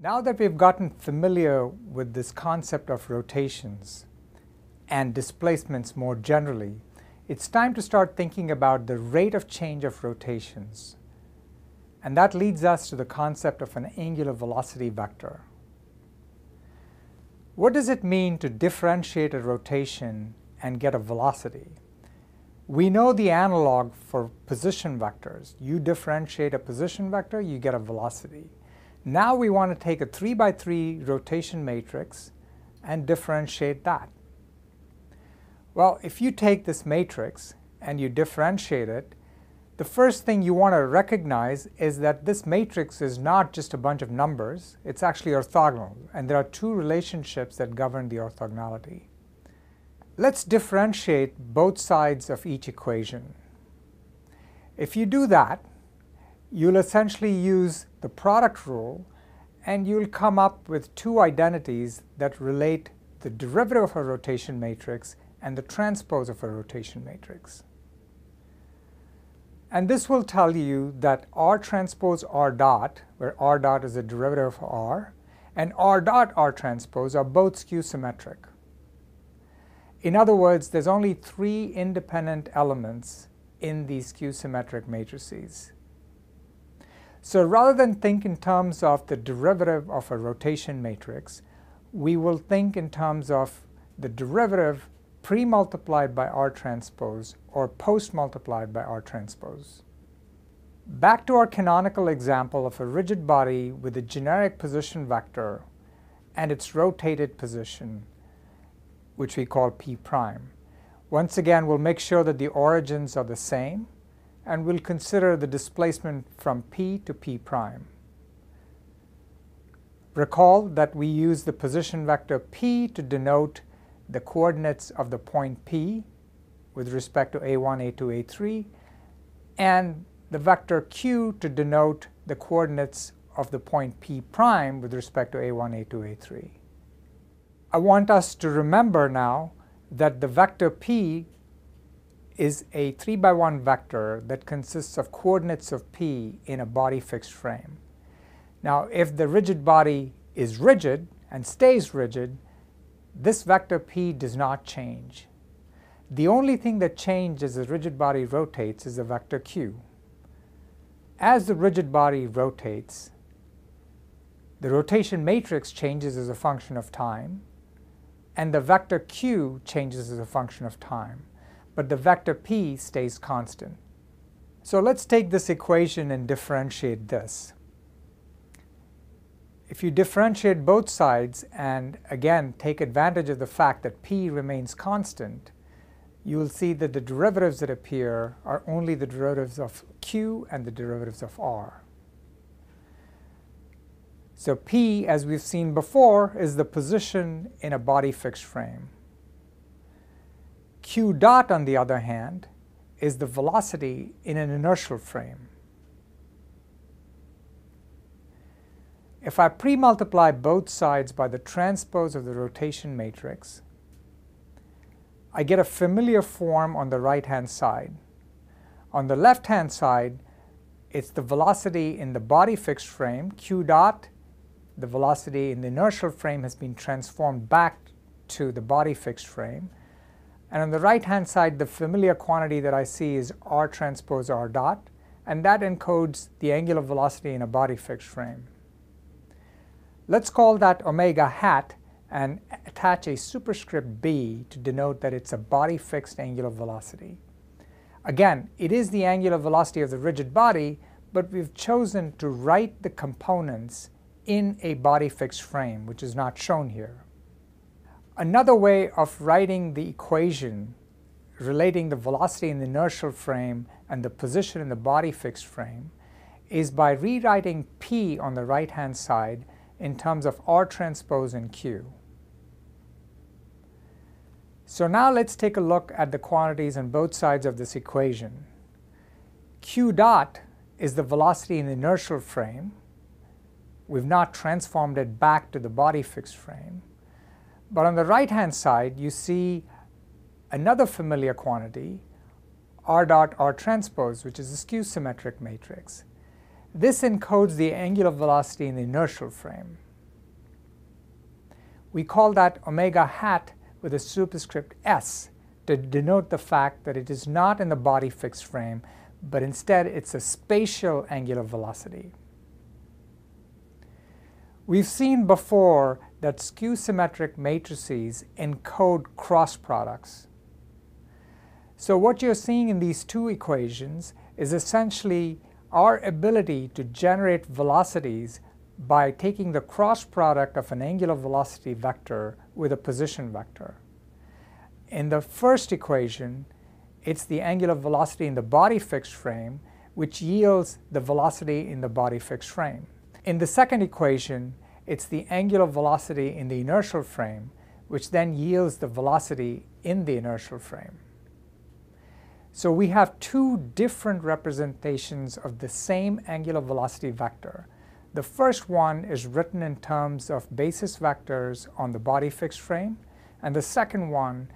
Now that we've gotten familiar with this concept of rotations and displacements more generally, it's time to start thinking about the rate of change of rotations. And that leads us to the concept of an angular velocity vector. What does it mean to differentiate a rotation and get a velocity? We know the analog for position vectors. You differentiate a position vector, you get a velocity. Now we want to take a 3x3 rotation matrix and differentiate that. Well, if you take this matrix and you differentiate it, the first thing you want to recognize is that this matrix is not just a bunch of numbers, it's actually orthogonal, and there are two relationships that govern the orthogonality. Let's differentiate both sides of each equation. If you do that, you'll essentially use the product rule and you'll come up with two identities that relate the derivative of a rotation matrix and the transpose of a rotation matrix. And this will tell you that R transpose R dot, where R dot is the derivative of R, and R dot R transpose are both skew symmetric. In other words, there's only three independent elements in these skew symmetric matrices. So rather than think in terms of the derivative of a rotation matrix, we will think in terms of the derivative pre-multiplied by R transpose or post-multiplied by R transpose. Back to our canonical example of a rigid body with a generic position vector and its rotated position, which we call P prime. Once again, we'll make sure that the origins are the same, and we'll consider the displacement from P to P prime. Recall that we use the position vector P to denote the coordinates of the point P with respect to A1, A2, A3, and the vector Q to denote the coordinates of the point P prime with respect to A1, A2, A3. I want us to remember now that the vector P is a 3x1 vector that consists of coordinates of P in a body fixed frame. Now, if the rigid body is rigid and stays rigid, this vector P does not change. The only thing that changes as the rigid body rotates is the vector Q. As the rigid body rotates, the rotation matrix changes as a function of time, and the vector Q changes as a function of time, but the vector P stays constant. So let's take this equation and differentiate this. If you differentiate both sides and again take advantage of the fact that P remains constant, you will see that the derivatives that appear are only the derivatives of Q and the derivatives of R. So P, as we've seen before, is the position in a body fixed frame. Q dot, on the other hand, is the velocity in an inertial frame. If I pre-multiply both sides by the transpose of the rotation matrix, I get a familiar form on the right-hand side. On the left-hand side, it's the velocity in the body fixed frame, Q dot. The velocity in the inertial frame has been transformed back to the body fixed frame. And on the right-hand side, the familiar quantity that I see is R transpose R dot, and that encodes the angular velocity in a body fixed frame. Let's call that omega hat and attach a superscript b to denote that it's a body fixed angular velocity. Again, it is the angular velocity of the rigid body, but we've chosen to write the components in a body fixed frame, which is not shown here. Another way of writing the equation relating the velocity in the inertial frame and the position in the body fixed frame is by rewriting P on the right-hand side in terms of R transpose and Q. So now let's take a look at the quantities on both sides of this equation. Q dot is the velocity in the inertial frame. We've not transformed it back to the body fixed frame. But on the right-hand side, you see another familiar quantity, R dot R transpose, which is a skew-symmetric matrix. This encodes the angular velocity in the inertial frame. We call that omega hat with a superscript s to denote the fact that it is not in the body fixed frame, but instead it's a spatial angular velocity. We've seen before that skew-symmetric matrices encode cross products. So what you're seeing in these two equations is essentially our ability to generate velocities by taking the cross product of an angular velocity vector with a position vector. In the first equation, it's the angular velocity in the body fixed frame which yields the velocity in the body fixed frame. In the second equation, it's the angular velocity in the inertial frame which then yields the velocity in the inertial frame. So we have two different representations of the same angular velocity vector. The first one is written in terms of basis vectors on the body fixed frame, and the second one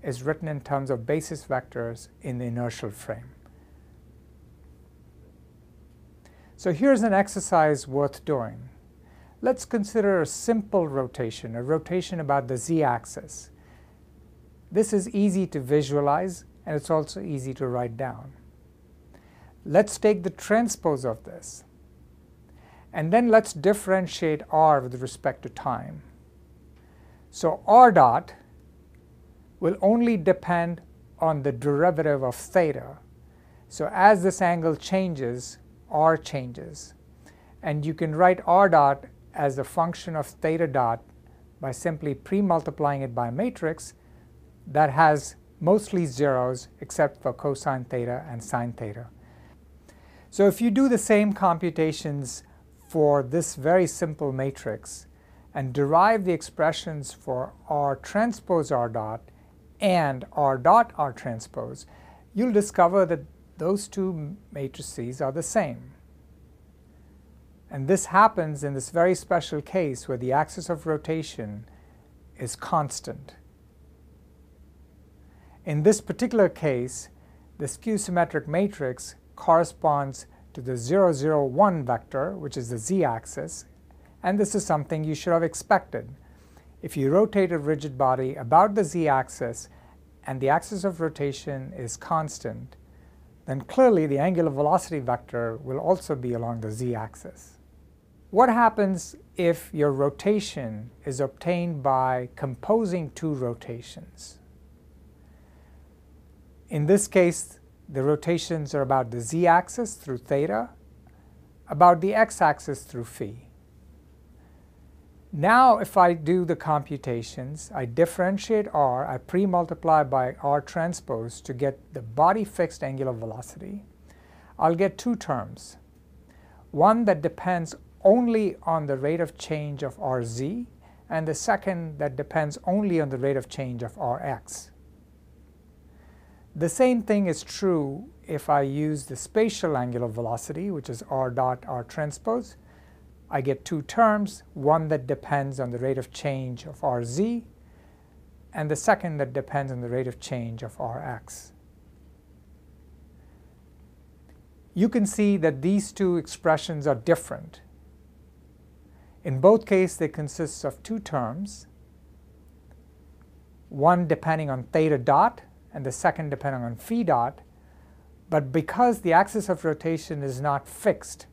is written in terms of basis vectors in the inertial frame. So here's an exercise worth doing. Let's consider a simple rotation, a rotation about the z-axis. This is easy to visualize, and it's also easy to write down. Let's take the transpose of this, and then let's differentiate r with respect to time. So r dot will only depend on the derivative of theta. So as this angle changes, r changes. And you can write r dot as a function of theta dot by simply pre-multiplying it by a matrix that has mostly zeros except for cosine theta and sine theta. So if you do the same computations for this very simple matrix and derive the expressions for r transpose r dot and r dot r transpose, you'll discover that those two matrices are the same. And this happens in this very special case where the axis of rotation is constant. In this particular case, the skew-symmetric matrix corresponds to the 0, 0, 1 vector, which is the z-axis, and this is something you should have expected. If you rotate a rigid body about the z-axis and the axis of rotation is constant, then clearly the angular velocity vector will also be along the z-axis. What happens if your rotation is obtained by composing two rotations? In this case, the rotations are about the z-axis through theta, about the x-axis through phi. Now if I do the computations, I differentiate r, I pre-multiply by r transpose to get the body fixed angular velocity, I'll get two terms. One that depends only on the rate of change of rz, and the second that depends only on the rate of change of rx. The same thing is true if I use the spatial angular velocity, which is r dot r transpose. I get two terms, one that depends on the rate of change of rz, and the second that depends on the rate of change of rx. You can see that these two expressions are different. In both cases, they consist of two terms, one depending on theta dot and the second depending on phi dot, but because the axis of rotation is not fixed,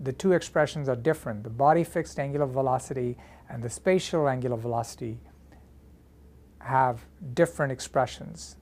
the two expressions are different. The body fixed angular velocity and the spatial angular velocity have different expressions.